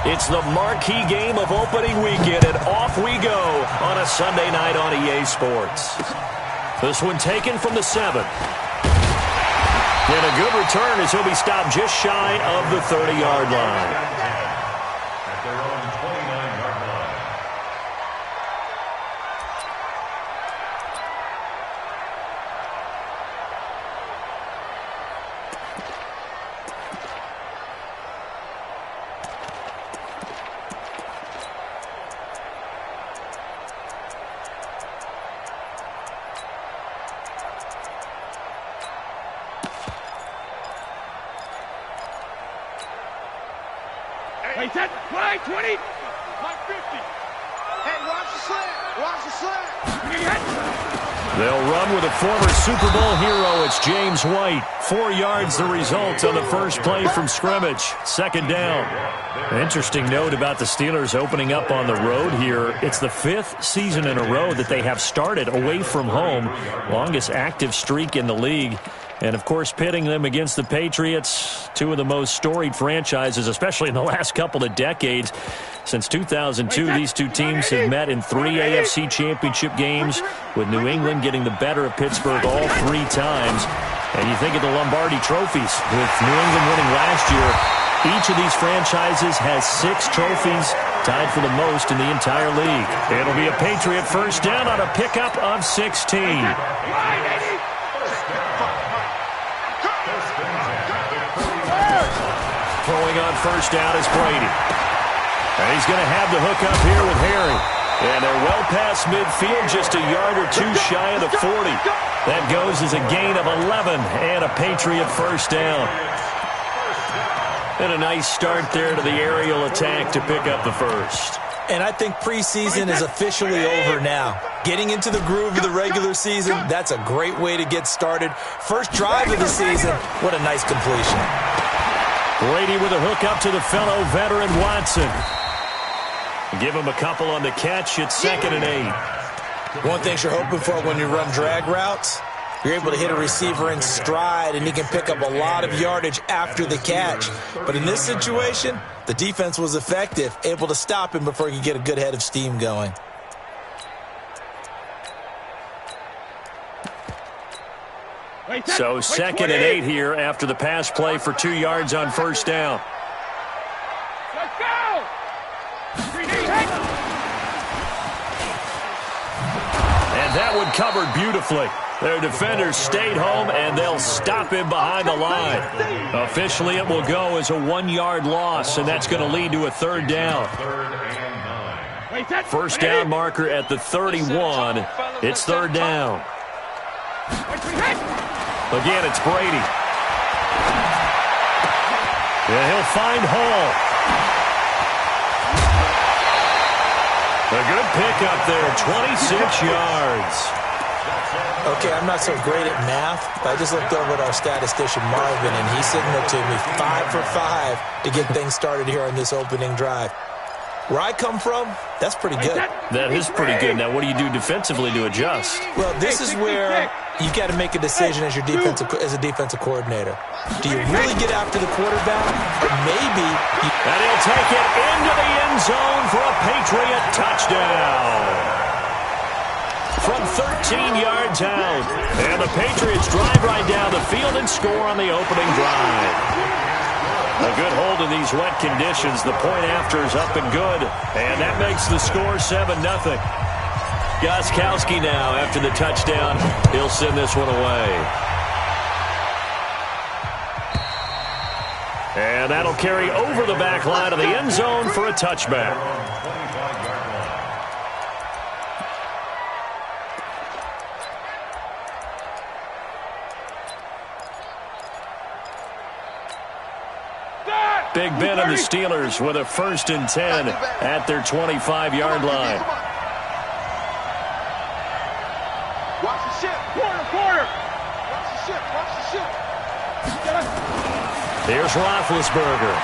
It's the marquee game of opening weekend, and off we go on a Sunday night on EA Sports. This one taken from the 7. And a good return as he'll be stopped just shy of the 30-yard line. Hey, 10, 20, 50. Hey, watch the slant. Watch the slant. They'll run with a former Super Bowl hero. It's James White. 4 yards the result on the first play from scrimmage. Second down. An interesting note about the Steelers opening up on the road here. It's the 5th season in a row that they have started away from home. Longest active streak in the league. And, of course, pitting them against the Patriots, two of the most storied franchises, especially in the last couple of decades. Since 2002, these two teams have met in 3 AFC championship games, with New England getting the better of Pittsburgh all 3 times. And you think of the Lombardi trophies, with New England winning last year. Each of these franchises has 6 trophies, tied for the most in the entire league. It'll be a Patriot first down on a pickup of 16. Throwing on first down is Brady. And he's going to have the hook up here with Harry. And they're well past midfield, just a yard or 2 shy of the 40. That goes as a gain of 11 and a Patriot first down. And a nice start there to the aerial attack to pick up the first. And I think preseason is officially over now. Getting into the groove of the regular season, that's a great way to get started. First drive of the season, what a nice completion. Brady with a hook up to the fellow veteran Watson. Give him a couple on the catch. It's 2nd and 8. One thing you're hoping for when you run drag routes, you're able to hit a receiver in stride, and he can pick up a lot of yardage after the catch. But in this situation, the defense was effective, able to stop him before he could get a good head of steam going. So 2nd and 8 here after the pass play for 2 yards on first down. Let's go! And that one covered beautifully. Their defenders stayed home, and they'll stop him behind the line. Officially, it will go as a 1-yard loss, and that's going to lead to a 3rd down. First down marker at the 31. It's 3rd down. Again, it's Brady. And he'll find Hall. A good pickup there, 26 yards. Okay, I'm not so great at math, but I just looked over at our statistician, Marvin, and he signaled to me 5 for 5 to get things started here on this opening drive. Where I come from, that's pretty good. That is pretty good. Now, what do you do defensively to adjust? Well, this is where you got to make a decision as a defensive coordinator. Do you really get after the quarterback? Or maybe and he'll take it into the end zone for a Patriot touchdown. From 13 yards out. And the Patriots drive right down the field and score on the opening drive. A good hold in these wet conditions. The point after is up and good. And that makes the score 7-0. Gostkowski now after the touchdown. He'll send this one away. And that'll carry over the back line of the end zone for a touchback. Big Ben and the Steelers with a 1st and 10 at their 25-yard line. Watch the ship. Quarter. Watch the ship. Watch the ship. Here's Roethlisberger.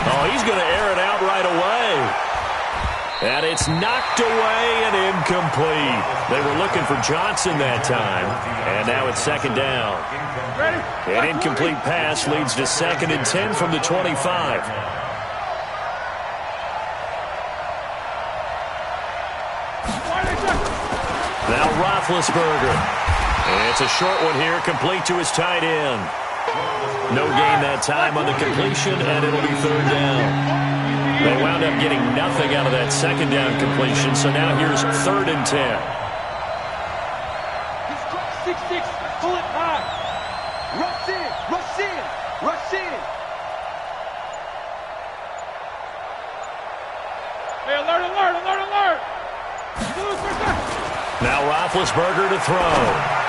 Oh, he's going to air it out right away. And it's knocked away and incomplete. They were looking for Johnson that time. And now it's 2nd down. An incomplete pass leads to 2nd and 10 from the 25. Now Roethlisberger. It's a short one here, complete to his tight end. No gain that time on the completion, and it'll be third down. They wound up getting nothing out of that second down completion, so now here's 3rd and 10. He's 6'6", pull it high. Rush in, rush in, rush in. Hey, alert, alert, alert, alert. Now Roethlisberger to throw.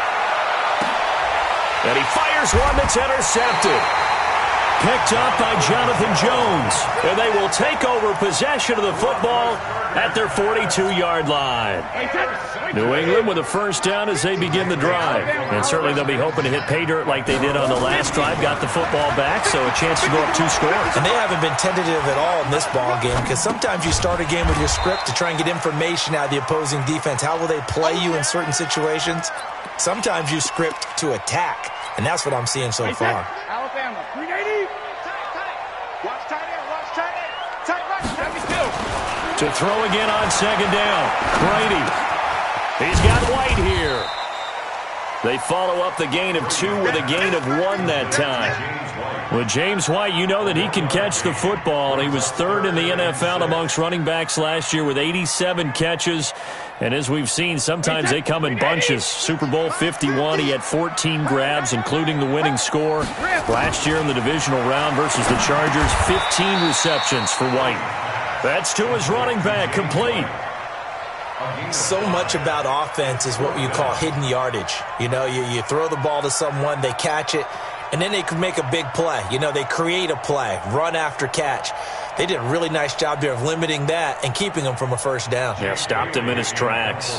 And he fires one that's intercepted. Picked up by Jonathan Jones. And they will take over possession of the football at their 42-yard line. New England with a first down as they begin the drive. And certainly they'll be hoping to hit pay dirt like they did on the last drive. Got the football back, so a chance to go up 2 scores. And they haven't been tentative at all in this ball game, because sometimes you start a game with your script to try and get information out of the opposing defense. How will they play you in certain situations? Sometimes you script to attack, and that's what I'm seeing so far. Alabama, 380. Tight. Watch tight end, watch tight end. Tight right, tight still. To throw again on second down. Brady. He's got White here. They follow up the gain of 2 with a gain of 1 that time. With James White, you know that he can catch the football. He was 3rd in the NFL amongst running backs last year with 87 catches. And as we've seen, sometimes they come in bunches. Super Bowl 51, he had 14 grabs, including the winning score. Last year in the divisional round versus the Chargers, 15 receptions for White. That's to his running back, complete. So much about offense is what you call hidden yardage. You know, you throw the ball to someone, they catch it, and then they can make a big play. You know, they create a play, run after catch. They did a really nice job there of limiting that and keeping him from a first down. Yeah, stopped him in his tracks.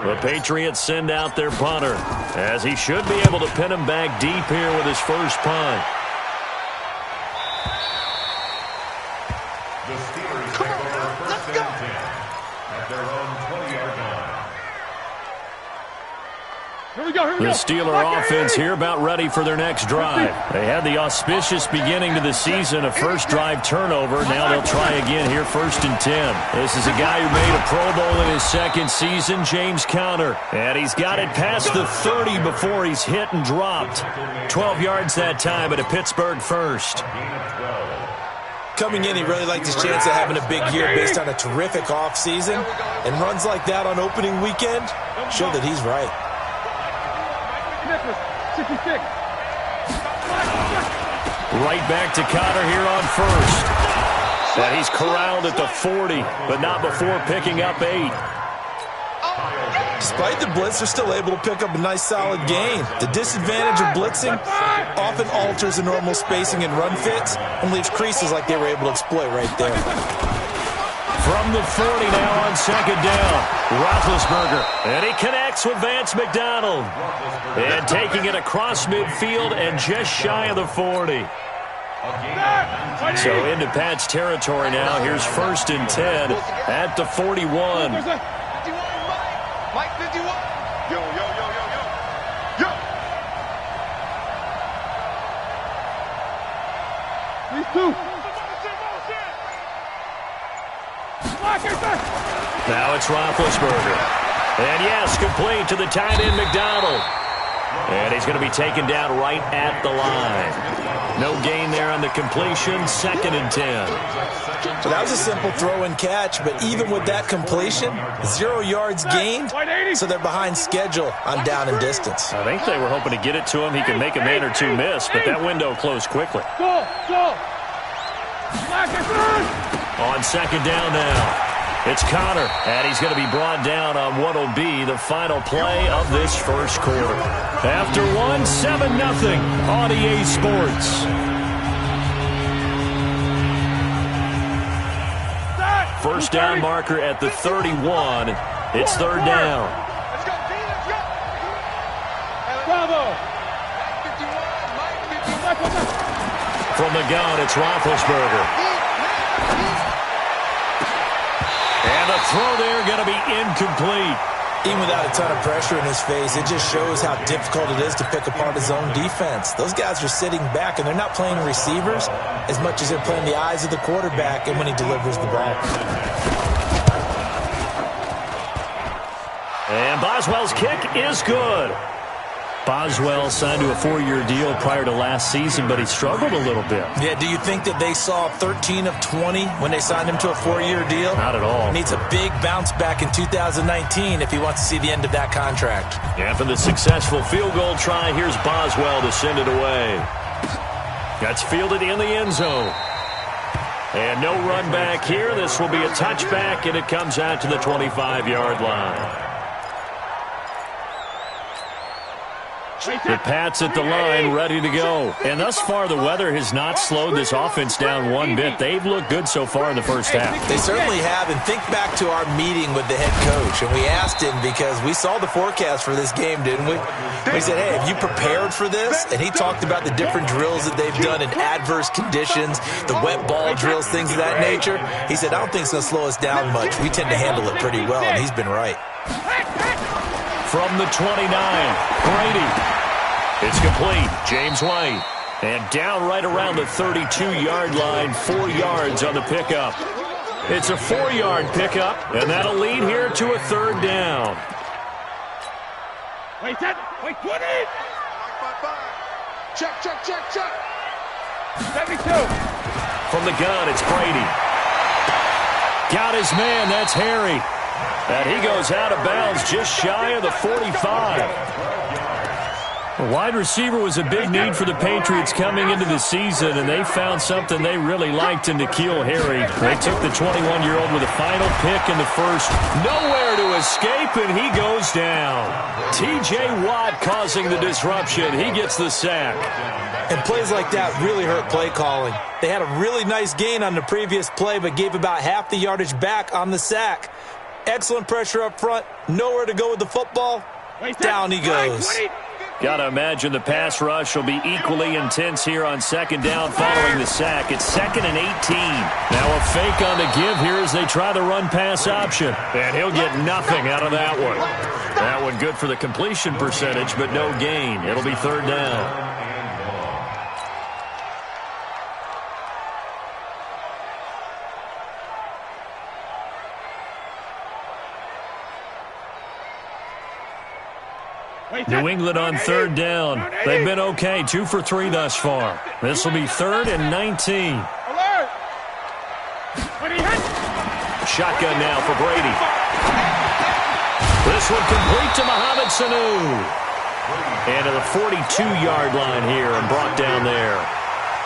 The Patriots send out their punter, as he should be able to pin him back deep here with his first punt. The Steelers take over first and 10 at their own 20-yard line. Here we go. The Steeler offense here about ready for their next drive. They had the auspicious beginning to the season, a first drive turnover. Now they'll try again here, 1st and 10. This is a guy who made a Pro Bowl in his 2nd season, James Conner. And he's got it past the 30 before he's hit and dropped. 12 yards that time at a Pittsburgh first. Coming in, he really liked his chance of having a big year based on a terrific offseason. And runs like that on opening weekend show that he's right. 66. Right back to Conner here on 1st. And he's corralled at the 40, but not before picking up 8. Despite the blitz, they're still able to pick up a nice solid gain. The disadvantage of blitzing often alters the normal spacing and run fits and leaves creases like they were able to exploit right there. From the 40 now on 2nd down. Roethlisberger. And he connects with Vance McDonald. And taking it across midfield and just shy of the 40. So into Pat's territory now. Here's 1st and 10 at the 41. Mike 51. Yo. These 2. Now it's Roethlisberger. And yes, complete to the tight end McDonald. And he's going to be taken down right at the line. No gain there on the completion, 2nd and 10. So that was a simple throw and catch, but even with that completion, 0 yards gained, so they're behind schedule on down and distance. I think they were hoping to get it to him. He could make a man or 2 miss, but that window closed quickly. Go. On 2nd down now. It's Conner, and he's going to be brought down on what will be the final play of this first quarter. After 7-0 on EA Sports. First down marker at the 31. It's 3rd down. Let's go, T. Let's go. Bravo. From the gun, it's Roethlisberger. And the throw there going to be incomplete. Even without a ton of pressure in his face, it just shows how difficult it is to pick apart his own defense. Those guys are sitting back, and they're not playing receivers as much as they're playing the eyes of the quarterback and when he delivers the ball. And Boswell's kick is good. Boswell signed to a 4-year deal prior to last season, but he struggled a little bit. Yeah, do you think that they saw 13 of 20 when they signed him to a 4-year deal? Not at all. He needs a big bounce back in 2019 if he wants to see the end of that contract. After the successful field goal try, here's Boswell to send it away. That's fielded in the end zone. And no run back here. This will be a touchback, and it comes out to the 25-yard line. The Pats at the line, ready to go. And thus far, the weather has not slowed this offense down one bit. They've looked good so far in the first half. They certainly have. And think back to our meeting with the head coach. And we asked him because we saw the forecast for this game, didn't we? We said, hey, have you prepared for this? And he talked about the different drills that they've done in adverse conditions, the wet ball drills, things of that nature. He said, I don't think it's going to slow us down much. We tend to handle it pretty well, and he's been right. From the 29, Brady. It's complete. James White. And down right around the 32-yard line, 4 yards on the pickup. It's a 4-yard pickup, and that'll lead here to a third down. Wait, 20. Check. 72. From the gun, it's Brady. Got his man. That's Harry. And he goes out of bounds just shy of the 45. A wide receiver was a big need for the Patriots coming into the season, and they found something they really liked in N'Keal Harry. They took the 21-year-old with a final pick in the first. Nowhere to escape, and he goes down. T.J. Watt causing the disruption. He gets the sack. And plays like that really hurt play calling. They had a really nice gain on the previous play, but gave about half the yardage back on the sack. Excellent pressure up front. Nowhere to go with the football. Down he goes. Got to imagine the pass rush will be equally intense here on second down following the sack. It's 2nd and 18. Now a fake on the give here as they try the run-pass option. And he'll get nothing out of that one. That one good for the completion percentage, but no gain. It'll be third down. New England on third down. They've been okay, 2 for 3 thus far. This will be 3rd and 19. Shotgun now for Brady. This one complete to Mohamed Sanu. And to the 42-yard line here and brought down there.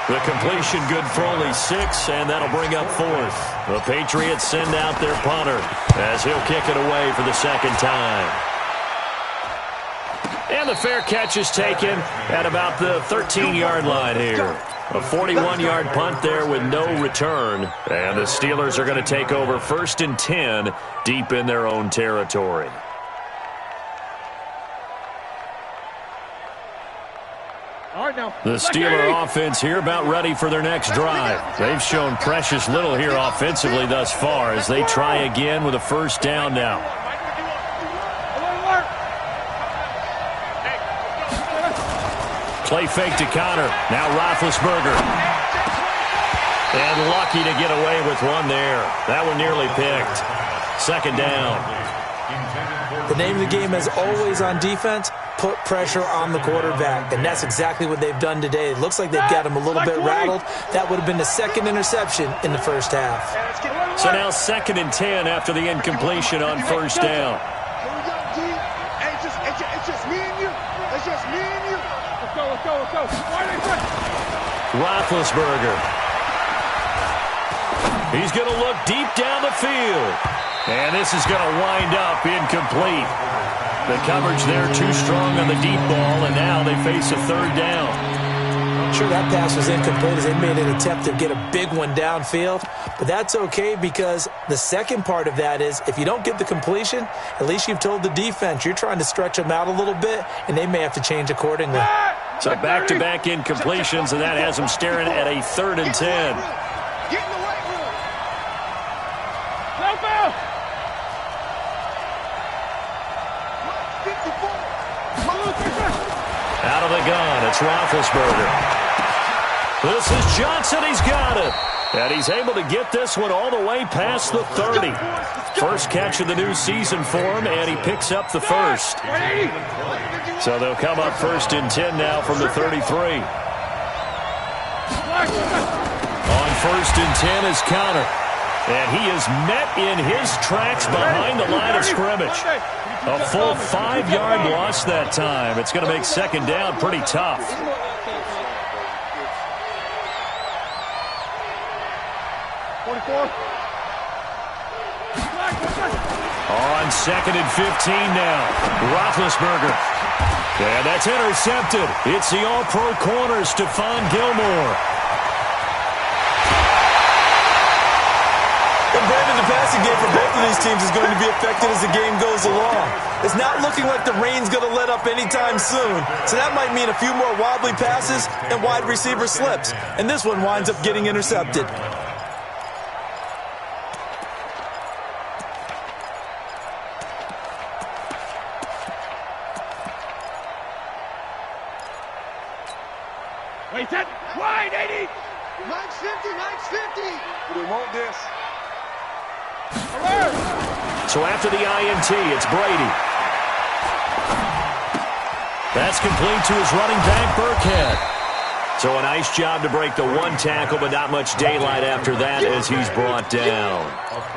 The completion good for only 6, and that'll bring up 4th. The Patriots send out their punter as he'll kick it away for the second time. And the fair catch is taken at about the 13-yard line here. A 41-yard punt there with no return. And the Steelers are going to take over 1st and 10 deep in their own territory. The Steeler offense here about ready for their next drive. They've shown precious little here offensively thus far as they try again with a first down now. Play fake to Connor. Now Roethlisberger. And lucky to get away with one there. That one nearly picked. Second down. The name of the game is always on defense, put pressure on the quarterback. And that's exactly what they've done today. It looks like they've got him a little bit rattled. That would have been the second interception in the first half. So now 2nd and 10 after the incompletion on first down. It's just me and you. It's just me and you. Let's go. Roethlisberger. He's going to look deep down the field. And this is going to wind up incomplete. The coverage there too strong on the deep ball, and now they face a third down. Sure, that pass was incomplete as they made an attempt to get a big one downfield. But that's okay because the second part of that is if you don't get the completion, at least you've told the defense you're trying to stretch them out a little bit, and they may have to change accordingly. So back-to-back incompletions, and that has them staring at a 3rd and 10. Get in the weight room. Help out. 54. Out of the gun, it's Roethlisberger. This is Johnson. He's got it. And he's able to get this one all the way past the 30. First catch of the new season for him, and he picks up the first. So they'll come up 1st and 10 now from the 33. On 1st and 10 is Connor. And he is met in his tracks behind the line of scrimmage. A full 5-yard loss that time. It's going to make 2nd down pretty tough. On 2nd and 15 now. Roethlisberger. And that's intercepted. It's the all-pro corner, Stephon Gilmore. And Brandon, the passing game for both of these teams is going to be affected as the game goes along. It's not looking like the rain's going to let up anytime soon. So that might mean a few more wobbly passes and wide receiver slips. And this one winds up getting intercepted. Wait, that wide, 80. Max 50, Max 50. We want this. Alert. So after the INT, it's Brady. That's complete to his running back, Burkhead. So a nice job to break the one tackle, but not much daylight after that as he's brought down.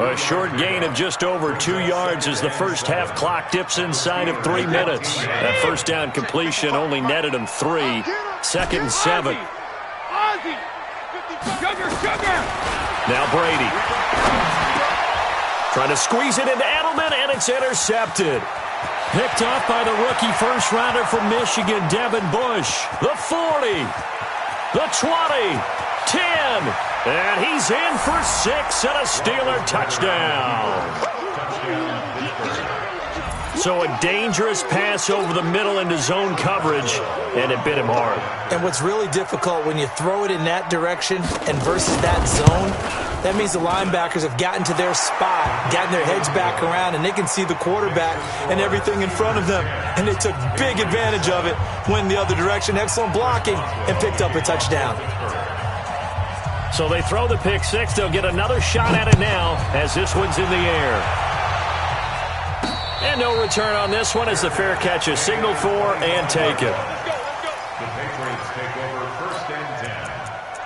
A short gain of just over 2 yards as the first half clock dips inside of 3 minutes. That first down completion only netted him 3. 2nd and 7. Now Brady. Trying to squeeze it into Edelman, and it's intercepted. Picked off by the rookie first-rounder from Michigan, Devin Bush. The 40. The 20, 10, and he's in for 6 and a Steeler touchdown. So a dangerous pass over the middle into zone coverage, and it bit him hard. And what's really difficult when you throw it in that direction and versus that zone, that means the linebackers have gotten to their spot, gotten their heads back around, and they can see the quarterback and everything in front of them. And they took big advantage of it, went the other direction, excellent blocking, and picked up a touchdown. So they throw the pick six. They'll get another shot at it now as this one's in the air. And no return on this one as the fair catch is signaled for and taken. The Patriots take over 1st and 10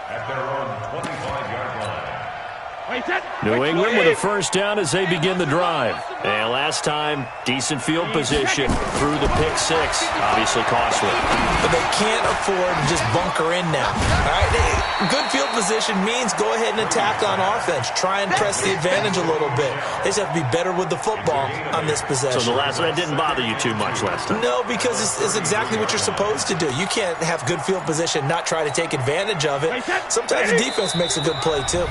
at their own 25-yard line. New England with a first down as they begin the drive. And last time, decent field position through the pick six. Obviously costly. But they can't afford to just bunker in now. All right, good field position means go ahead and attack on offense. Try and press the advantage a little bit. They just have to be better with the football on this possession. So that didn't bother you too much last time? No, because it's exactly what you're supposed to do. You can't have good field position, not try to take advantage of it. Sometimes the defense makes a good play, too.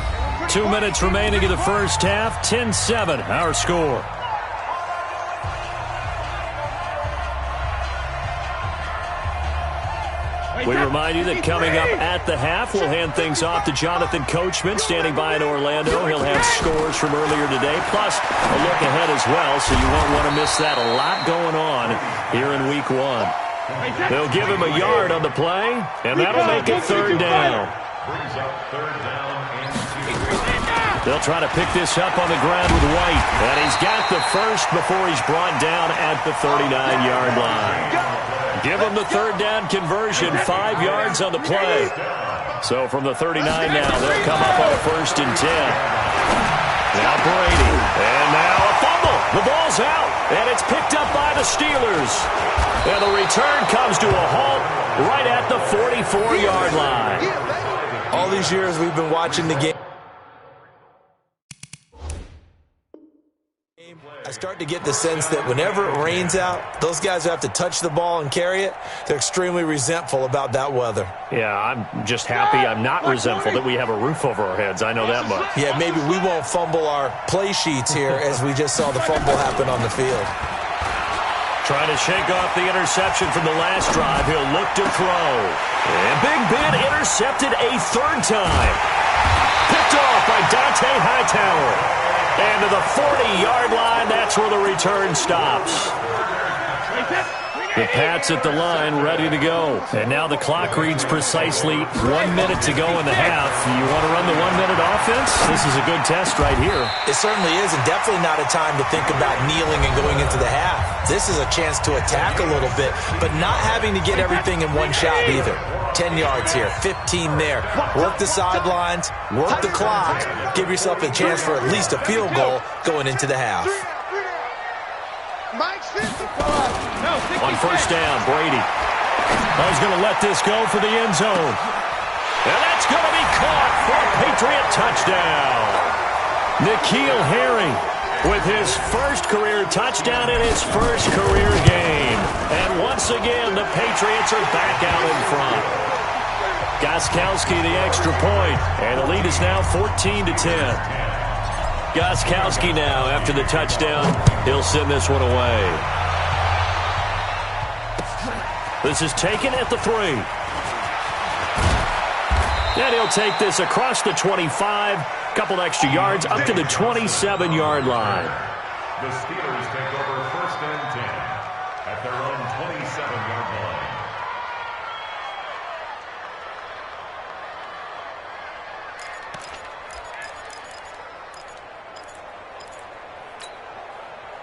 2 minutes remaining in the first half. 10-7, our score. We remind you that coming up at the half, we'll hand things off to Jonathan Coachman, standing by in Orlando. He'll have scores from earlier today, plus a look ahead as well, so you won't want to miss that. A lot going on here in Week 1. They'll give him a yard on the play, and that'll make it 3rd down. Brings up 3rd down and 2. They'll try to pick this up on the ground with White, and he's got the first before he's brought down at the 39-yard line. Give them the 3rd down conversion, 5 yards on the play. So from the 39 now, they'll come up on a 1st and 10. Now Brady, and now a fumble. The ball's out, and it's picked up by the Steelers. And the return comes to a halt right at the 44-yard line. All these years we've been watching the game. I start to get the sense that whenever it rains out, those guys who have to touch the ball and carry it, they're extremely resentful about that weather. Yeah, I'm just happy I'm not resentful that we have a roof over our heads. I know that much. Yeah, maybe we won't fumble our play sheets here as we just saw the fumble happen on the field. Trying to shake off the interception from the last drive. He'll look to throw. And Big Ben intercepted a 3rd time. Picked off by Dante Hightower. And to the 40-yard line, that's where the return stops. The Pats at the line, ready to go. And now the clock reads precisely 1 minute to go in the half. You want to run the 1 minute offense? This is a good test right here. It certainly is, and definitely not a time to think about kneeling and going into the half. This is a chance to attack a little bit, but not having to get everything in one shot either. 10 yards here, 15 there. Work the sidelines, work the clock. Give yourself a chance for at least a field goal going into the half. On first down, Brady. He's going to let this go for the end zone. And that's going to be caught for a Patriot touchdown. N'Keal Harry with his first career touchdown in his first career game. And once again, the Patriots are back out in front. Gostkowski the extra point, and the lead is now 14-10. Gostkowski now, after the touchdown, he'll send this one away. This is taken at the 3. And he'll take this across the 25, couple extra yards, up to the 27-yard line. The Steelers take over first and 10 at their own 27-yard line.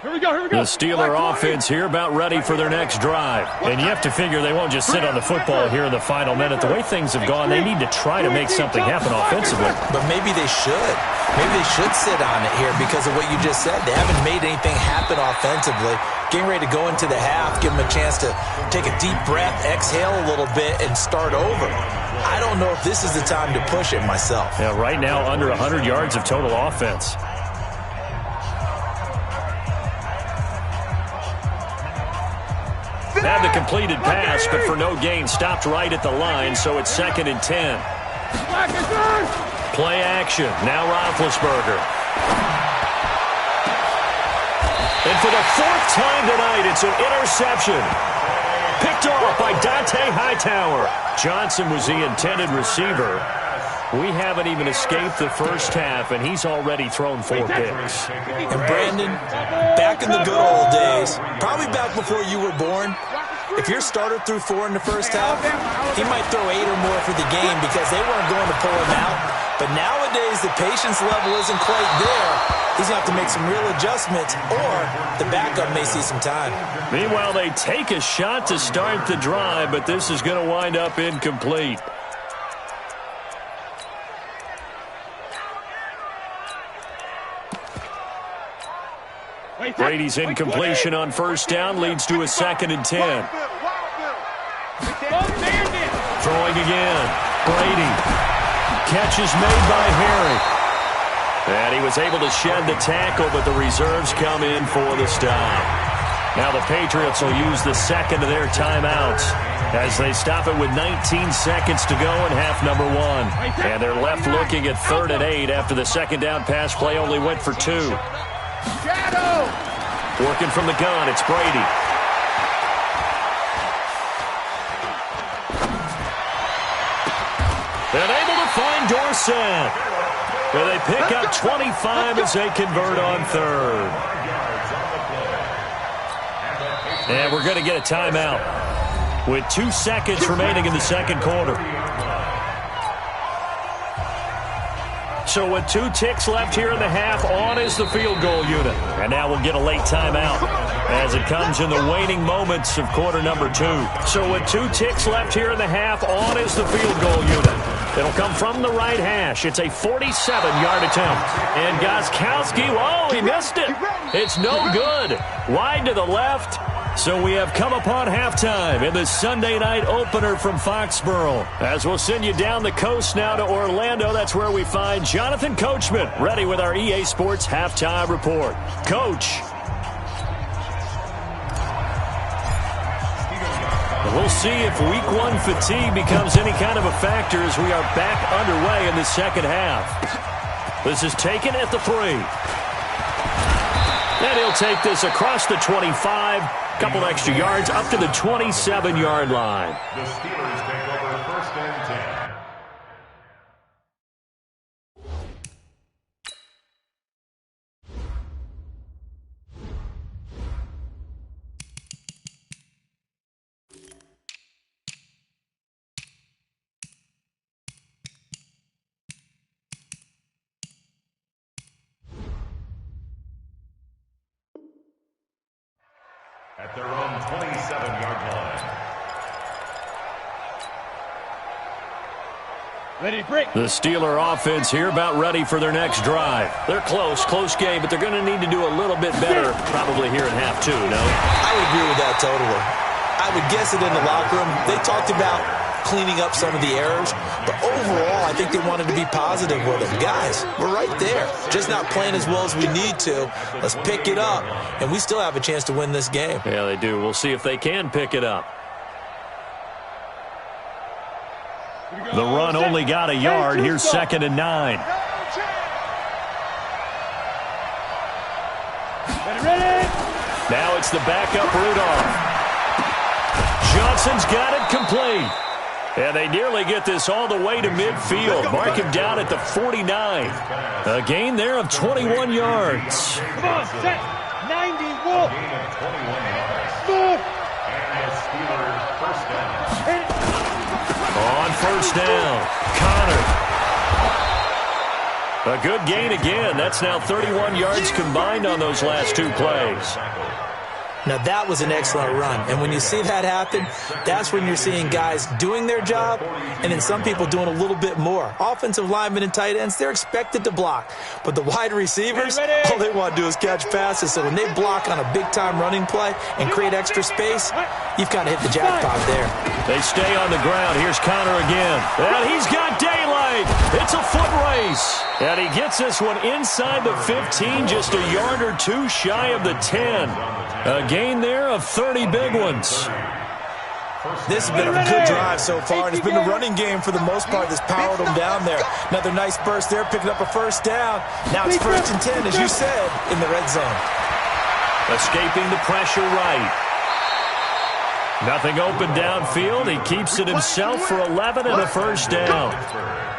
Here we go. The Steeler offense here about ready for their next drive. And you have to figure they won't just sit on the football here in the final minute. The way things have gone, they need to try to make something happen offensively. But maybe they should. Maybe they should sit on it here because of what you just said. They haven't made anything happen offensively. Getting ready to go into the half, give them a chance to take a deep breath, exhale a little bit, and start over. I don't know if this is the time to push it myself. Yeah, right now under 100 yards of total offense. Had the completed pass, but for no gain, stopped right at the line, so it's 2nd and 10. Play action. Now Roethlisberger. And for the 4th time tonight, it's an interception. Picked off by Dante Hightower. Johnson was the intended receiver. We haven't even escaped the first half, and he's already thrown 4 picks. And Brandon, back in the good old days, probably back before you were born, if your starter threw 4 in the first half, he might throw 8 or more for the game because they weren't going to pull him out. But nowadays, the patience level isn't quite there. He's going to have to make some real adjustments, or the backup may see some time. Meanwhile, they take a shot to start the drive, but this is going to wind up incomplete. Brady's incompletion on first down leads to a 2nd and 10. Throwing again. Brady. Catch is made by Harry. And he was able to shed the tackle, but the reserves come in for the stop. Now the Patriots will use the second of their timeouts as they stop it with 19 seconds to go in half number 1. And they're left looking at 3rd and 8 after the second down pass play only went for 2. Working from the gun, it's Brady. And able to find Dorsett. And they pick up 25 as they convert on 3rd. And we're going to get a timeout with 2 seconds remaining in the second quarter. So with 2 ticks left here in the half, on is the field goal unit. And now we'll get a late timeout as it comes in the waning moments of quarter number 2. So with 2 ticks left here in the half, on is the field goal unit. It'll come from the right hash. It's a 47-yard attempt. And Gostkowski, whoa, he missed it. It's no good. Wide to the left. So we have come upon halftime in the Sunday night opener from Foxborough. As we'll send you down the coast now to Orlando, that's where we find Jonathan Coachman, ready with our EA Sports halftime report. Coach. We'll see if week 1 fatigue becomes any kind of a factor as we are back underway in the second half. This is taken at the 3. And he'll take this across the 25, couple extra yards up to the 27-yard line. The Steelers take over first and 10. at their own 27-yard line. Ready, break. The Steeler offense here about ready for their next drive. They're close game, but they're going to need to do a little bit better probably here in half two, no? I would agree with that totally. I would guess it in the locker room. They talked about cleaning up some of the errors, but overall, I think they wanted to be positive with them. Guys, we're right there. Just not playing as well as we need to. Let's pick it up, and we still have a chance to win this game. Yeah, they do. We'll see if they can pick it up. The run only got a yard. Here's 2nd and 9. Ready. Now it's the backup Rudolph. Johnson's got it complete. And they nearly get this all the way to midfield. Mark him down at the 49. A gain there of 21 yards. Come on, set. 90, wolf. Gain of 21 yards. Move. And the Steelers first down. On first down, Connor. A good gain again. That's now 31 yards combined on those last two plays. Now, that was an excellent run. And when you see that happen, that's when you're seeing guys doing their job and then some people doing a little bit more. Offensive linemen and tight ends, they're expected to block. But the wide receivers, all they want to do is catch passes. So when they block on a big-time running play and create extra space, you've kind of hit the jackpot there. They stay on the ground. Here's Connor again. And he's got daylight. It's a foot race. And he gets this one inside the 15, just a yard or two shy of the 10. A gain there of 30 big ones. This has been a good drive so far, and it's been the running game for the most part that's powered them down there. Another nice burst there, picking up a first down. Now it's 1st and 10, as you said, in the red zone. Escaping the pressure right. Nothing open downfield. He keeps it himself for 11 and a first down.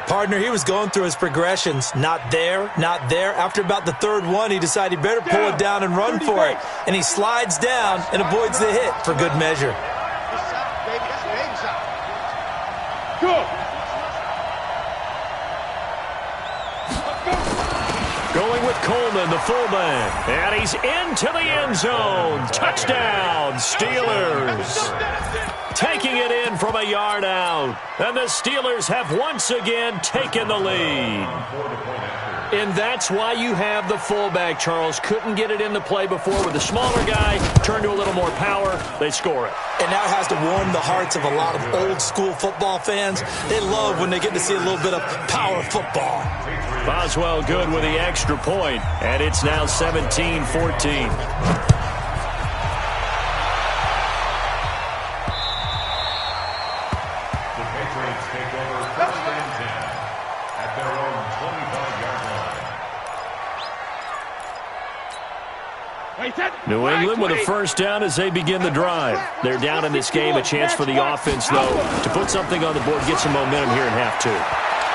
Partner, he was going through his progressions. Not there, not there. After about the 3rd one, he decided he better pull it down and run for it. And he slides down and avoids the hit for good measure. Going with Coleman, the fullback. And he's into the end zone. Touchdown, Steelers. Taking it in from a yard out. And the Steelers have once again taken the lead. And that's why you have the fullback, Charles. Couldn't get it in the play before with the smaller guy. Turned to a little more power. They score it. And now it has to warm the hearts of a lot of old-school football fans. They love when they get to see a little bit of power football. Boswell good with the extra point, and it's now 17-14. New England with a first down as they begin the drive. They're down in this game. A chance for the offense, though, to put something on the board, get some momentum here in half two.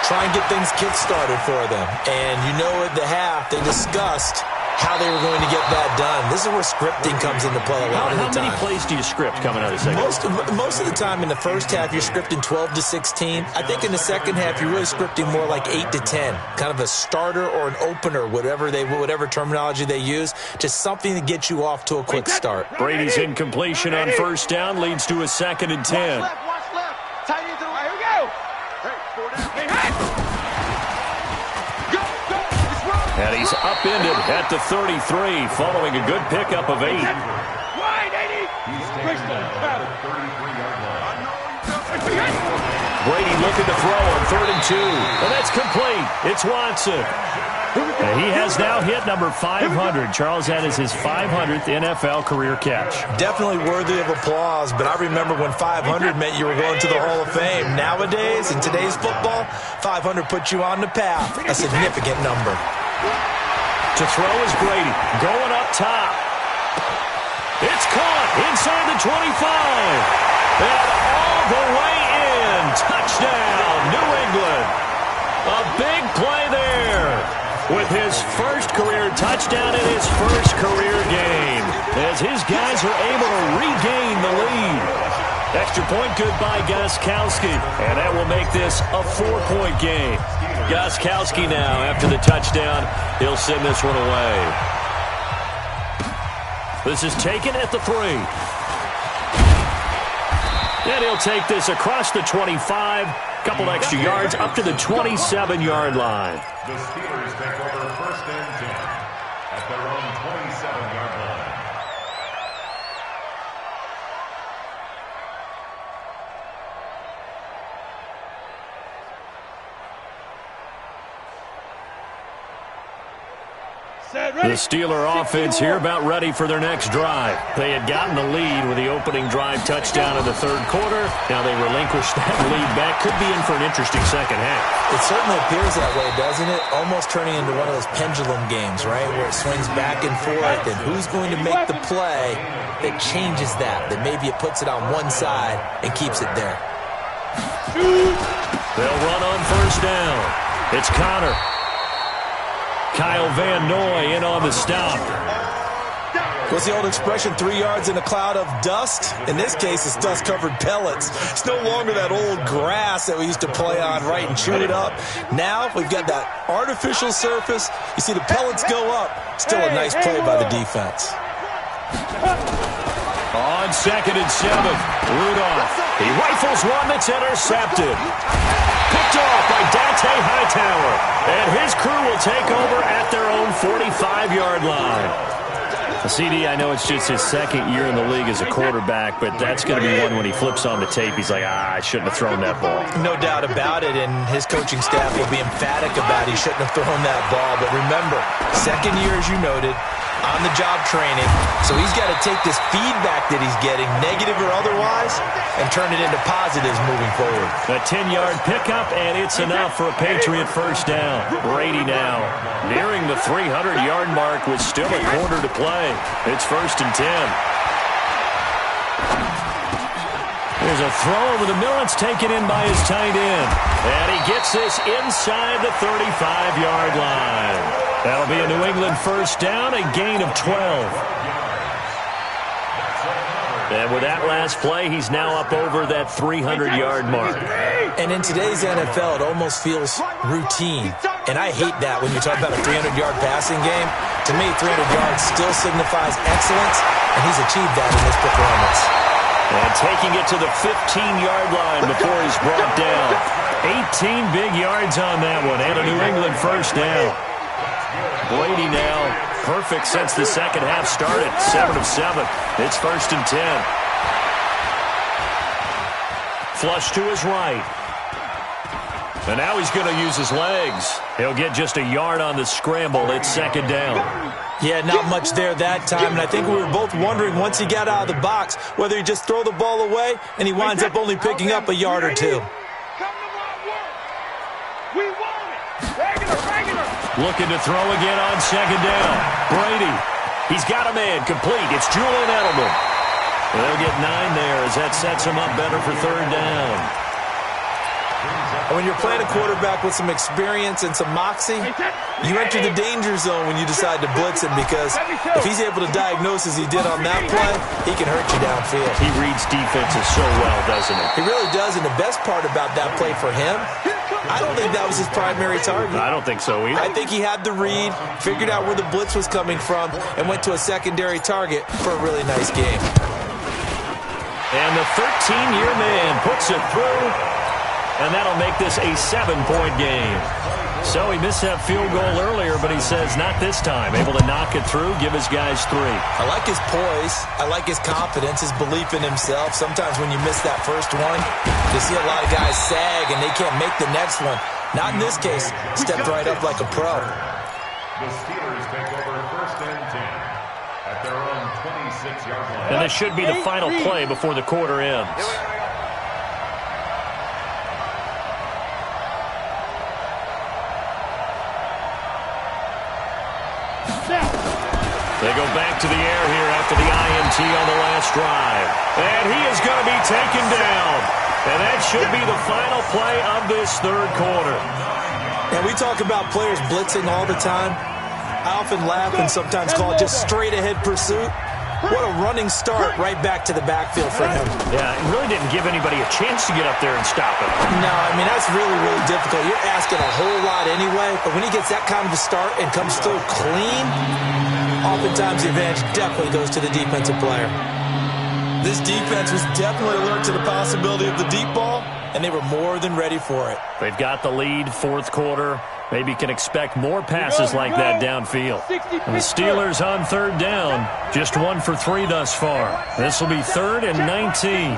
Try and get things kick-started for them. And you know at the half, they discussed how they were going to get that done. This is where scripting comes into play a lot of the time. How many plays do you script coming out of the second half? Most of the time in the first half, you're scripting 12 to 16. I think in the second half, you're really scripting more like 8 to 10. Kind of a starter or an opener, whatever terminology they use. Just something to get you off to a quick start. Brady's incompletion on first down leads to a 2nd and 10. Watch left. Tight end to the right. Here we go. Hey, 4 down. Hey, And he's upended at the 33, following a good pickup of 8. wide, 80. Brady looking to throw on 3rd and 2. And that's complete. It's Watson. And he has now hit number 500. Charles, that is his 500th NFL career catch. Definitely worthy of applause, but I remember when 500 meant you were going to the Hall of Fame. Nowadays, in today's football, 500 puts you on the path, a significant number. To throw is Brady, going up top. It's caught inside the 25. And all the way in. Touchdown, New England. A big play there with his first career touchdown in his first career game, as his guys are able to regain the lead. Extra point good by Gostkowski, and that will make this a 4-point game. Gostkowski now, after the touchdown, he'll send this one away. This is taken at the 3. And he'll take this across the 25. Couple extra yards up to the 27-yard line. The Steelers take over first and 10 at their own 27-yard line. The Steeler offense here about ready for their next drive. They had gotten the lead with the opening drive touchdown in the third quarter. Now they relinquish that lead back. Could be in for an interesting second half. It certainly appears that way, doesn't it? Almost turning into one of those pendulum games, right, where it swings back and forth, and who's going to make the play that changes that maybe it puts it on one side and keeps it there. They'll run on first down. It's Connor. Kyle Van Noy in on the stop. What's the old expression, 3 yards in a cloud of dust? In this case, it's dust-covered pellets. It's no longer that old grass that we used to play on, right, and chew it up. Now we've got that artificial surface. You see the pellets go up. Still a nice play by the defense. On 2nd and 7, Rudolph. He rifles one that's intercepted. Picked off by Dante Hightower. And his crew will take over at their own 45-yard line. CD, I know it's just his second year in the league as a quarterback, but that's going to be one when he flips on the tape. He's like, I shouldn't have thrown that ball. No doubt about it, and his coaching staff will be emphatic about he shouldn't have thrown that ball. But remember, second year, as you noted, on-the-job training, so he's got to take this feedback that he's getting, negative or otherwise, and turn it into positives moving forward. A 10-yard pickup, and it's enough for a Patriot first down. Brady now nearing the 300-yard mark with still a quarter to play. It's 1st and 10. There's a throw over the middle. It's taken in by his tight end. And he gets this inside the 35-yard line. That'll be a New England first down, a gain of 12. And with that last play, he's now up over that 300-yard mark. And in today's NFL, it almost feels routine. And I hate that when you talk about a 300-yard passing game. To me, 300 yards still signifies excellence, and he's achieved that in this performance. And taking it to the 15-yard line before he's brought down. 18 big yards on that one, and a New England first down. Brady now perfect since the second half started. 7 of 7. It's 1st and 10. Flush to his right. And now he's going to use his legs. He'll get just a yard on the scramble. It's 2nd down. Yeah, not much there that time. And I think we were both wondering once he got out of the box whether he just throw the ball away and he winds up only picking up a yard or two. Looking to throw again on 2nd down. Brady. He's got a man complete. It's Julian Edelman. They'll get 9 there as that sets him up better for 3rd down. And when you're playing a quarterback with some experience and some moxie, you enter the danger zone when you decide to blitz him, because if he's able to diagnose as he did on that play, he can hurt you downfield. He reads defenses so well, doesn't he? He really does, and the best part about that play for him, I don't think that was his primary target. I don't think so either. I think he had the read, figured out where the blitz was coming from, and went to a secondary target for a really nice game. And the 13-year man puts it through, and that'll make this a 7-point game. So he missed that field goal earlier, but he says not this time. Able to knock it through, give his guys 3. I like his poise. I like his confidence, his belief in himself. Sometimes when you miss that first one, you see a lot of guys sag and they can't make the next one. Not in this case. Stepped right up like a pro. The Steelers take over 1st and 10 at their own 26-yard line. And this should be the final play before the quarter ends. They go back to the air here after the INT on the last drive. And he is going to be taken down. And that should be the final play of this third quarter. And we talk about players blitzing all the time. I often laugh and sometimes call it just straight-ahead pursuit. What a running start right back to the backfield for him. Yeah, it really didn't give anybody a chance to get up there and stop him. No, I mean, that's really, really difficult. You're asking a whole lot anyway, but when he gets that kind of a start and comes through clean, oftentimes the advantage definitely goes to the defensive player. This defense was definitely alert to the possibility of the deep ball, and they were more than ready for it. They've got the lead, fourth quarter. Maybe can expect more passes like that downfield. And the Steelers on third down, just 1 for 3 thus far. This will be 3rd and 19.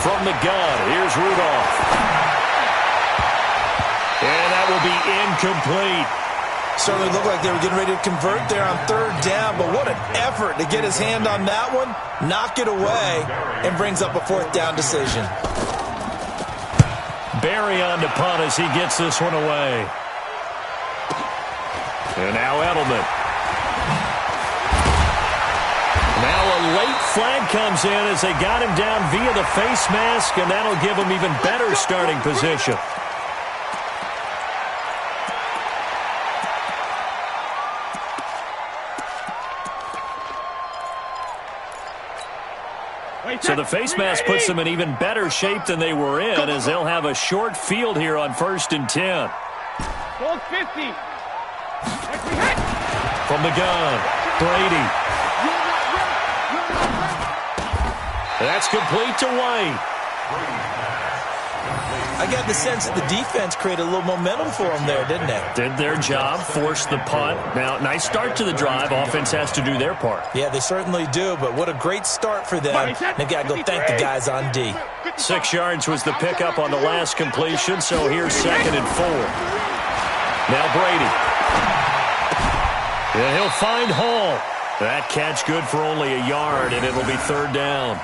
From the gun, here's Rudolph. And that will be incomplete. Certainly looked like they were getting ready to convert there on third down, but what an effort to get his hand on that one, knock it away, and brings up a 4th down decision. Barry on to punt as he gets this one away. And now Edelman. Now a late flag comes in as they got him down via the face mask, and that'll give him even better starting position. So the face mask puts them in even better shape than they were in, as they'll have a short field here on 1st and 10. Goal 50. From the gun, Brady. That's complete to White. I got the sense that the defense created a little momentum for them there, didn't they? Did their job, forced the punt. Now, nice start to the drive. Offense has to do their part. Yeah, they certainly do, but what a great start for them. They've got to go thank the guys on D. 6 yards was the pickup on the last completion, so here's 2nd and 4. Now Brady. And he'll find Hall. That catch good for only a yard, and it'll be 3rd down.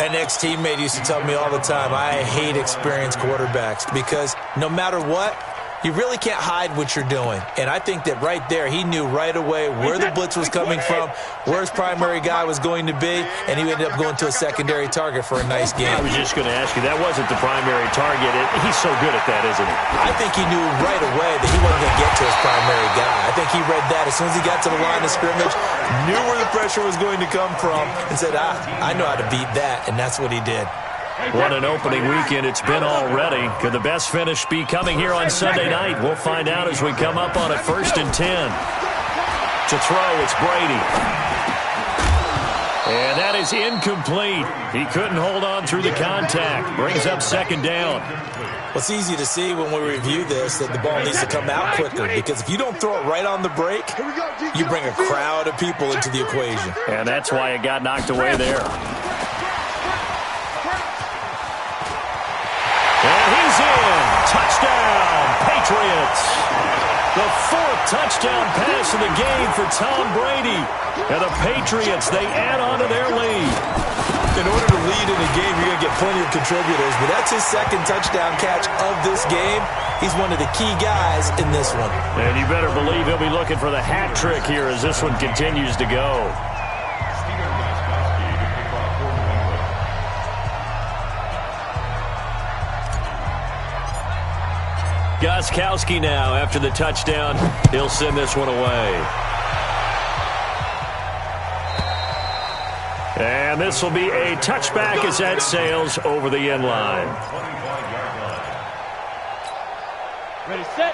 An ex-teammate used to tell me all the time, I hate experienced quarterbacks because no matter what, you really can't hide what you're doing. And I think that right there, he knew right away where the blitz was coming from, where his primary guy was going to be, and he ended up going to a secondary target for a nice game. I was just going to ask you, that wasn't the primary target. He's so good at that, isn't he? I think he knew right away that he wasn't going to get to his primary guy. I think he read that as soon as he got to the line of scrimmage, knew where the pressure was going to come from, and said, I know how to beat that, and that's what he did. What an opening weekend it's been already. Could the best finish be coming here on Sunday night? We'll find out as we come up on a 1st and 10. To throw, it's Brady. And that is incomplete. He couldn't hold on through the contact. Brings up 2nd down. Well, it's easy to see when we review this that the ball needs to come out quicker, because if you don't throw it right on the break, you bring a crowd of people into the equation. And that's why it got knocked away there. And he's in. Touchdown, Patriots. The 4th touchdown pass of the game for Tom Brady. And the Patriots, they add on to their lead. In order to lead in a game, you're going to get plenty of contributors, but that's his 2nd touchdown catch of this game. He's one of the key guys in this one. And you better believe he'll be looking for the hat trick here as this one continues to go. Gostkowski now after the touchdown. He'll send this one away. And this will be a touchback as that sails over the end line.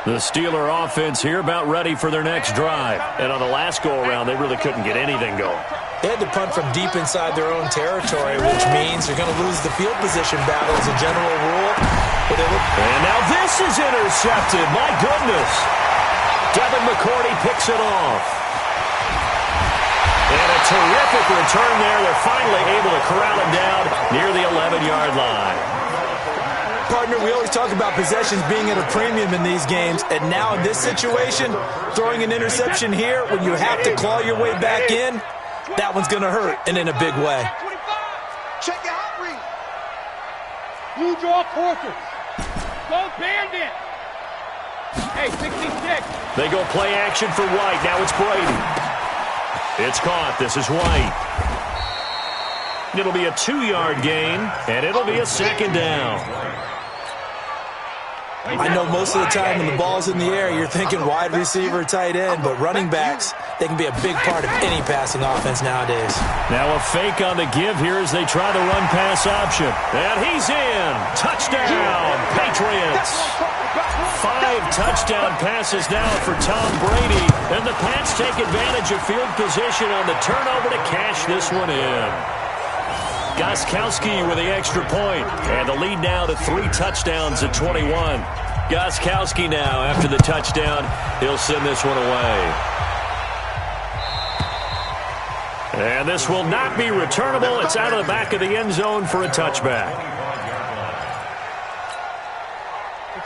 The Steeler offense here about ready for their next drive. And on the last go-around, they really couldn't get anything going. They had to punt from deep inside their own territory, which means they're going to lose the field position battle as a general rule. And now this is intercepted. My goodness. Devin McCourty picks it off. And a terrific return there. They're finally able to corral him down near the 11-yard line. Partner, we always talk about possessions being at a premium in these games, and now in this situation, throwing an interception here when you have to claw your way back in, that one's going to hurt, and in a big way. Check your hot read. Blue draw quarters. Go Bandit. Hey, 66. They go play action for White. Now it's Brady. It's caught. This is White. It'll be a 2-yard gain, and it'll be a 2nd down. I know most of the time when the ball's in the air, you're thinking wide receiver, tight end, but running backs, they can be a big part of any passing offense nowadays. Now a fake on the give here as they try the run-pass option. And he's in. Touchdown, Patriots. 5 touchdown passes now for Tom Brady. And the Pats take advantage of field position on the turnover to cash this one in. Gostkowski with the extra point. And the lead now to 3 touchdowns at 21. Gostkowski now, after the touchdown, he'll send this one away. And this will not be returnable. It's out of the back of the end zone for a touchback.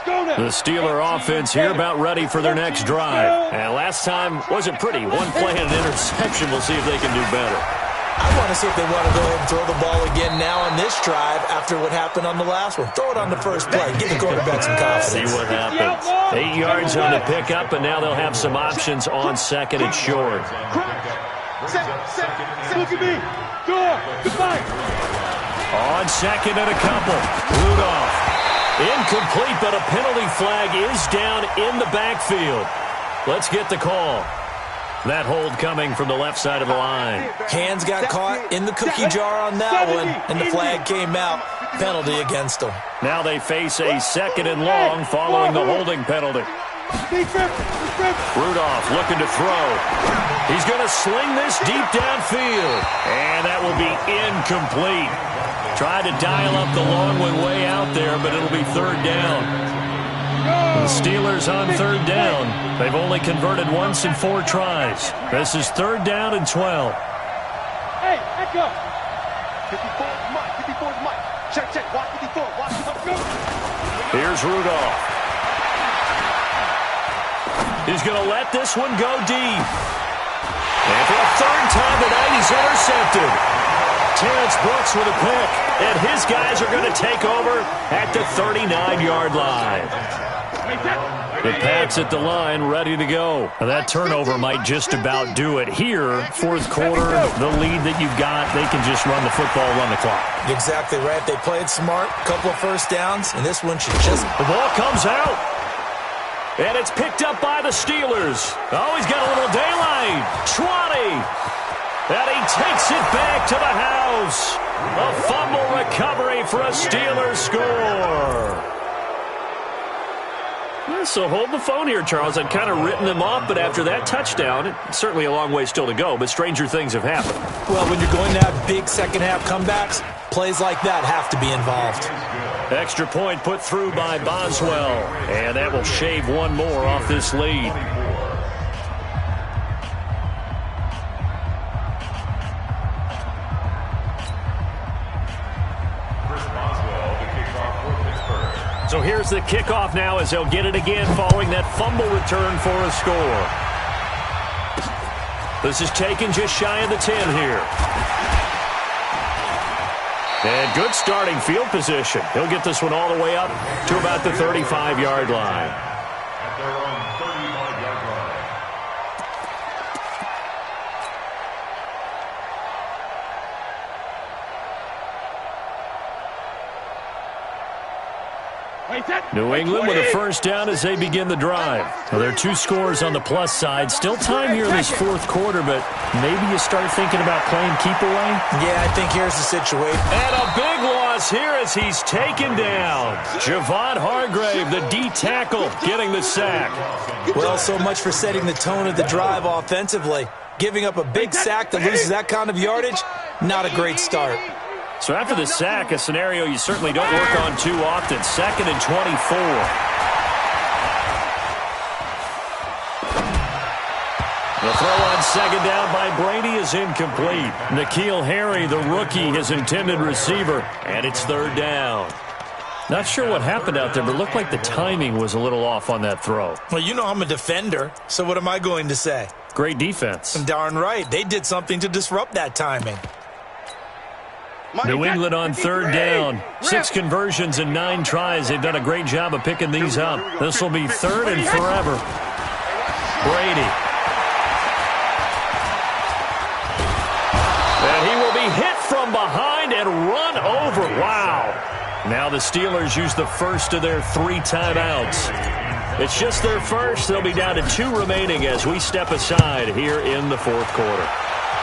The Steeler offense here about ready for their next drive. And last time wasn't pretty. One play and an interception. We'll see if they can do better. I want to see if they want to go ahead and throw the ball again now on this drive after what happened on the last one. Throw it on the first play. Give the quarterback some confidence. See what happens. 8 yards on the pickup, and now they'll have some options on second and short. Look at me. Door. Goodbye. On second and a couple. Rudolph. Incomplete, but a penalty flag is down in the backfield. Let's get the call. That hold coming from the left side of the line. Hands got caught in the cookie jar on that one, and the flag came out. Penalty against them. Now they face a second and long following the holding penalty. Rudolph looking to throw. He's going to sling this deep downfield. And that will be incomplete. Tried to dial up the long one way out there, but it'll be third down. The Steelers on third down. They've only converted once in 4 tries. This is third down and 12. Hey, echo. 54 is Mike. 54 is Mike. Check. Watch 54. Watch 54. Here's Rudolph. He's going to let this one go deep. And for the third time tonight, he's intercepted. Terrence Brooks with a pick. And his guys are going to take over at the 39-yard line. The Pats at the line, ready to go. Now that turnover might just about do it here. Fourth quarter, the lead that you've got, they can just run the football, run the clock. Exactly right. They played smart, couple of first downs, and this one should just... The ball comes out. And it's picked up by the Steelers. Oh, he's got a little daylight. 20. And he takes it back to the house. A fumble recovery for a Steelers score. So hold the phone here, Charles. I'd kind of written them off, but after that touchdown, it's certainly a long way still to go, but stranger things have happened. Well, when you're going to have big second-half comebacks, plays like that have to be involved. Extra point put through by Boswell, and that will shave one more off this lead. So here's the kickoff now as they'll get it again following that fumble return for a score. This is taken just shy of the 10 here. And good starting field position. He'll get this one all the way up to about the 35-yard line. At their own 35-yard line. New England with a first down as they begin the drive. Well, there are 2 scores on the plus side. Still time here in this fourth quarter, but maybe you start thinking about playing keep away? Yeah, I think here's the situation. And a big loss here as he's taken down. Javon Hargrave, the D tackle, getting the sack. Well, so much for setting the tone of the drive offensively. Giving up a big sack that loses that kind of yardage, not a great start. So after the sack, a scenario you certainly don't work on too often. 2nd and 24. The throw on second down by Brady is incomplete. N'Keal Harry, the rookie, his intended receiver, and it's third down. Not sure what happened out there, but it looked like the timing was a little off on that throw. Well, you know I'm a defender, so what am I going to say? Great defense. Darn right. They did something to disrupt that timing. New England on third down. 6 conversions and 9 tries. They've done a great job of picking these up. This will be third and forever. Brady. And he will be hit from behind and run over. Wow. Now the Steelers use the first of their 3 timeouts. It's just their first. They'll be down to 2 remaining as we step aside here in the fourth quarter.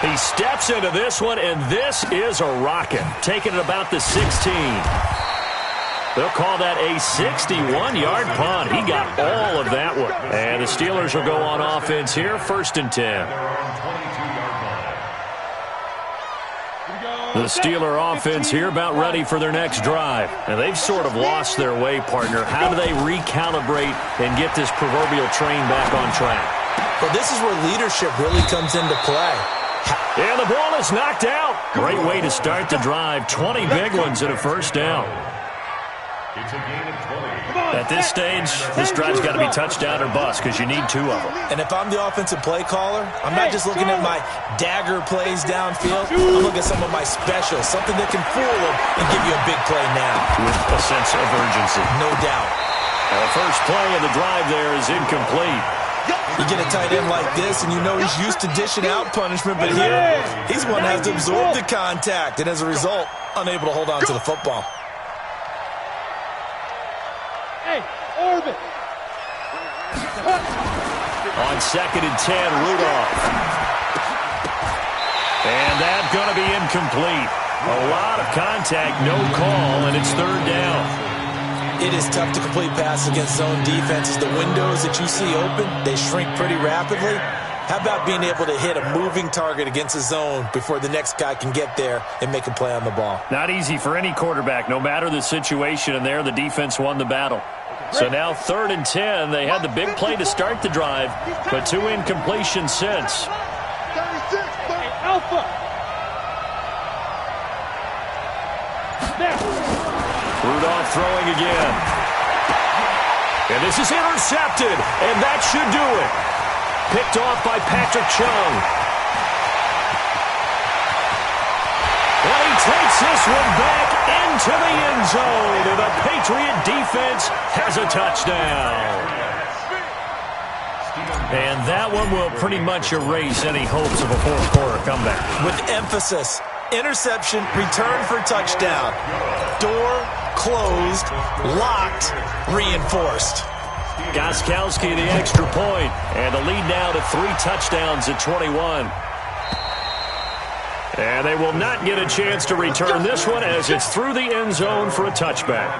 He steps into this one, and this is a rocket. Taking it about the 16. They'll call that a 61-yard punt. He got all of that one. And the Steelers will go on offense here, 1st and 10. The Steeler offense here about ready for their next drive. And they've sort of lost their way, partner. How do they recalibrate and get this proverbial train back on track? Well, this is where leadership really comes into play. And the ball is knocked out. Great way to start the drive. 20 big ones and a first down. It's a gain of 20. At this stage, this drive's got to be touchdown or bust because you need 2 of them. And if I'm the offensive play caller, I'm not just looking at my dagger plays downfield. I'm looking at some of my specials, something that can fool them and give you a big play now. With a sense of urgency. No doubt. The first play of the drive there is incomplete. You get a tight end like this, and you know he's used to dishing out punishment, but here, he's one that has to absorb the contact, and as a result, unable to hold on to the football. Orbit. On 2nd and 10, Rudolph. And that's going to be incomplete. A lot of contact, no call, and it's 3rd down. It is tough to complete passes against zone defenses. The windows that you see open, they shrink pretty rapidly. How about being able to hit a moving target against a zone before the next guy can get there and make a play on the ball? Not easy for any quarterback, no matter the situation, and there the defense won the battle. So now 3rd and 10. They had the big play to start the drive, but 2 incompletions since. Alpha. Rudolph throwing again. And this is intercepted, and that should do it. Picked off by Patrick Chung. And he takes this one back into the end zone, and the Patriot defense has a touchdown. And that one will pretty much erase any hopes of a fourth quarter comeback. With emphasis, interception, return for touchdown. Door closed, locked, reinforced. Gostkowski the extra point, and the lead now to 3 touchdowns at 21. And they will not get a chance to return this one as it's through the end zone for a touchback.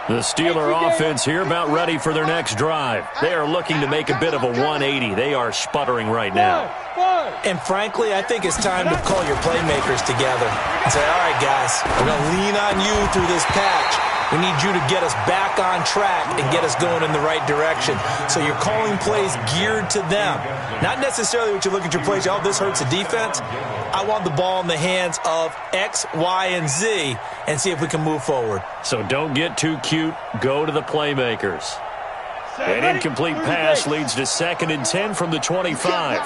The Steeler offense here about ready for their next drive. They are looking to make a bit of a 180. They are sputtering right now. And frankly, I think it's time to call your playmakers together and say, all right, guys, we're going to lean on you through this patch. We need you to get us back on track and get us going in the right direction. So you're calling plays geared to them. Not necessarily what you look at your plays, oh, this hurts the defense. I want the ball in the hands of X, Y, and Z and see if we can move forward. So don't get too cute. Go to the playmakers. An incomplete pass leads to 2nd and 10 from the 25.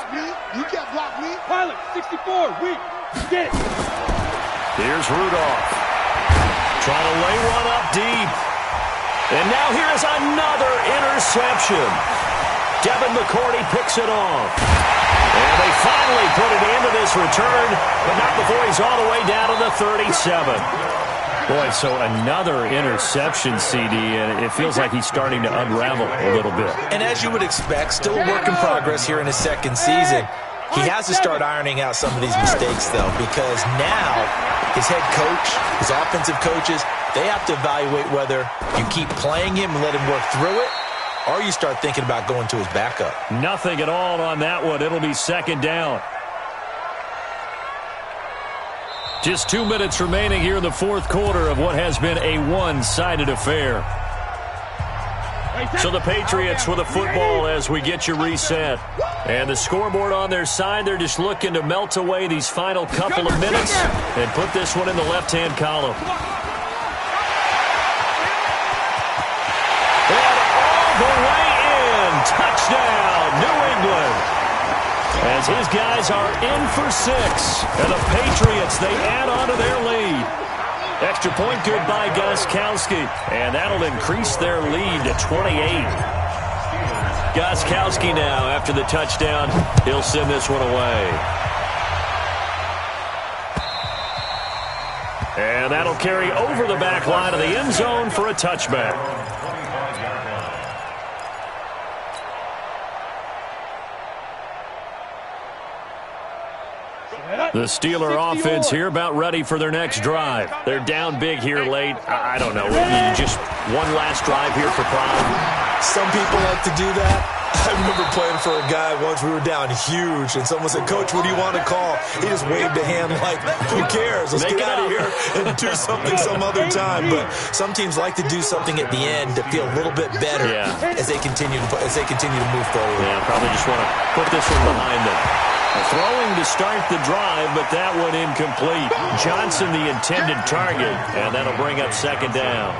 You can't block me. Pilot, 64, weak. Get it. Here's Rudolph. Trying to lay one up deep. And now here's another interception. Devin McCourty picks it off. And they finally put it into this return, but not before he's all the way down to the 37. Boy, so another interception, CD, and it feels like he's starting to unravel a little bit. And as you would expect, still a work in progress here in his 2nd season. He has to start ironing out some of these mistakes, though, because now his head coach, his offensive coaches, they have to evaluate whether you keep playing him and let him work through it, or you start thinking about going to his backup. Nothing at all on that one. It'll be 2nd down. Just 2 minutes remaining here in the fourth quarter of what has been a one-sided affair. So the Patriots with a football as we get you reset. And the scoreboard on their side, they're just looking to melt away these final couple of minutes and put this one in the left-hand column. And all the way in. Touchdown, New England. As his guys are in for 6. And the Patriots, they add on to their lead. Extra point good by Gostkowski. And that'll increase their lead to 28. Gostkowski now, after the touchdown, he'll send this one away. And that'll carry over the back line of the end zone for a touchback. The Steeler offense here about ready for their next drive. They're down big here late. I don't know. Just one last drive here for pride. Some people like to do that. I remember playing for a guy once. We were down huge, and someone said, "Coach, what do you want to call?" He just waved a hand like, "Who cares? Let's get out of here and do something some other time." But some teams like to do something at the end to feel a little bit better as they continue to move forward. Yeah, probably just want to put this one behind them. Throwing to start the drive, but that one incomplete. Johnson the intended target, and that'll bring up second down.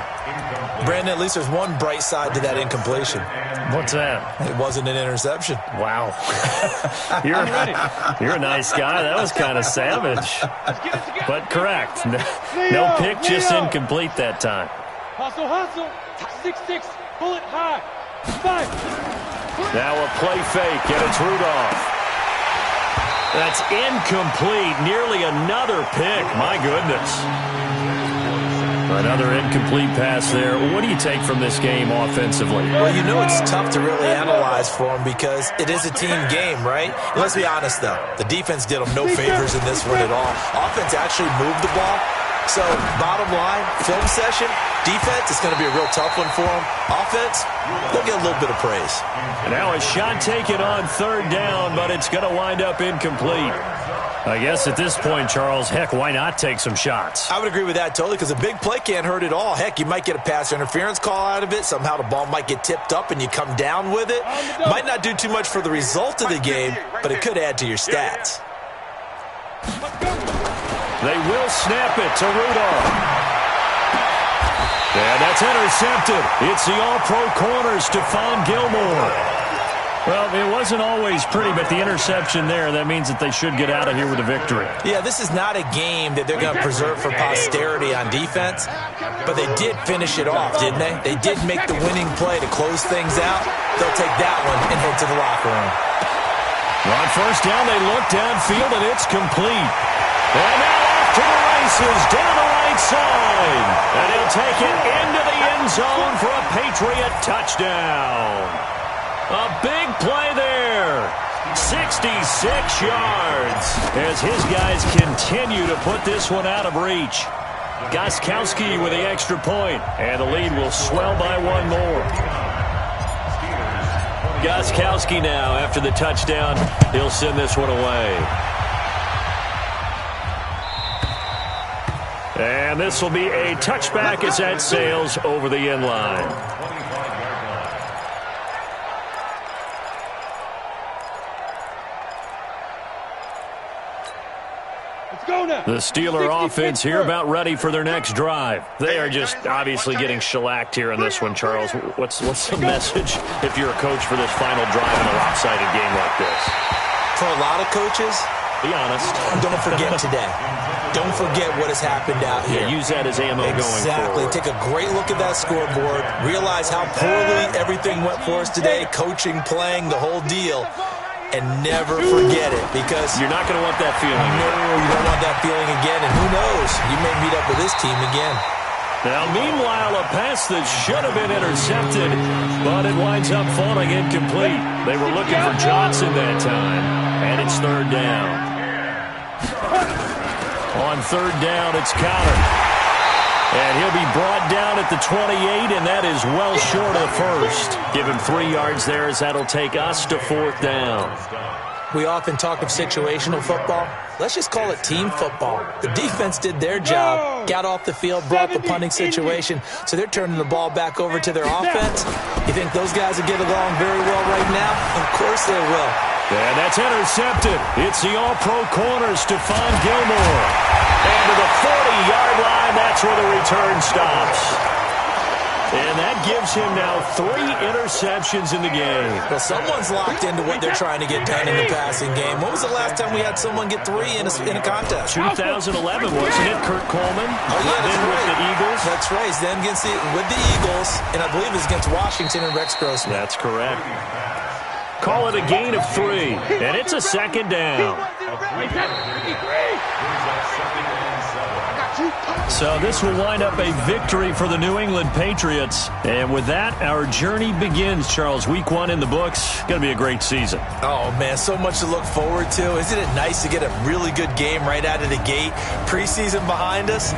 Brandon, at least there's one bright side to that incompletion. What's that? It wasn't an interception. Wow. You're a nice guy. That was kind of savage. But correct. No pick, just incomplete that time. Hustle, hustle. 6-6. Bullet high. 5. Now a play fake, and it's Rudolph. That's incomplete. Nearly another pick. My goodness. Another incomplete pass there. What do you take from this game offensively? Well, you know it's tough to really analyze for them because it is a team game, right? And let's be honest, though. The defense did them no favors in this one at all. Offense actually moved the ball. So, bottom line, film session, defense, it's going to be a real tough one for them. Offense, they'll get a little bit of praise. And now a shot taken on third down, but it's going to wind up incomplete. I guess at this point, Charles, heck, why not take some shots? I would agree with that totally because a big play can't hurt at all. Heck, you might get a pass interference call out of it. Somehow the ball might get tipped up and you come down with it. Might not do too much for the result of the game, but it could add to your stats. They will snap it to Rudolph. And that's intercepted. It's the all-pro corner, Stephon Gilmore. Well, it wasn't always pretty, but the interception there, that means that they should get out of here with a victory. Yeah, this is not a game that they're going to preserve for posterity on defense, but they did finish it off, didn't they? They did make the winning play to close things out. They'll take that one and head to the locker room. On first down, they look downfield, and it's complete. And now off to the races, down the right side. And he'll take it into the end zone for a Patriot touchdown. A big play there. 66 yards as his guys continue to put this one out of reach. Gostkowski with the extra point, and the lead will swell by one more. Gostkowski now, after the touchdown, he'll send this one away. And this will be a touchback as that sails over the end line. The Steeler offense here about ready for their next drive. They are just obviously getting shellacked here in this one, Charles. What's the message if you're a coach for this final drive in a lopsided game like this? For a lot of coaches, be honest. Don't forget today. Don't forget what has happened out here. Yeah, use that as ammo going forward. Exactly. Take a great look at that scoreboard. Realize how poorly everything went for us today. Coaching, playing, the whole deal. And never forget it because you're not going to want that feeling. No, you don't want that feeling again. And who knows? You may meet up with this team again. Now, meanwhile, a pass that should have been intercepted, but it winds up falling incomplete. They were looking for Johnson that time, and it's third down. On third down, it's Connor. And he'll be brought down at the 28, and that is well short of the first. Give him 3 yards there as that'll take us to fourth down. We often talk of situational football. Let's just call it team football. The defense did their job, got off the field, brought the punting situation, so they're turning the ball back over to their offense. You think those guys will get along very well right now? Of course they will. And that's intercepted. It's the all-pro corner, Stephon Gilmore. And to the 40-yard line, that's where the return stops. And that gives him now 3 interceptions in the game. Well, someone's locked into what they're trying to get done in the passing game. When was the last time we had someone get 3 in a contest? 2011, wasn't it? Kurt Coleman. Oh, yeah, then right. with the Eagles. That's right. Then with the Eagles, and I believe it was against Washington and Rex Grossman. That's correct. Call it a gain of 3, and it's a second down. I got you. So this will wind up a victory for the New England Patriots. And with that, our journey begins, Charles. Week 1 in the books. Going to be a great season. Oh, man, so much to look forward to. Isn't it nice to get a really good game right out of the gate? Preseason behind us.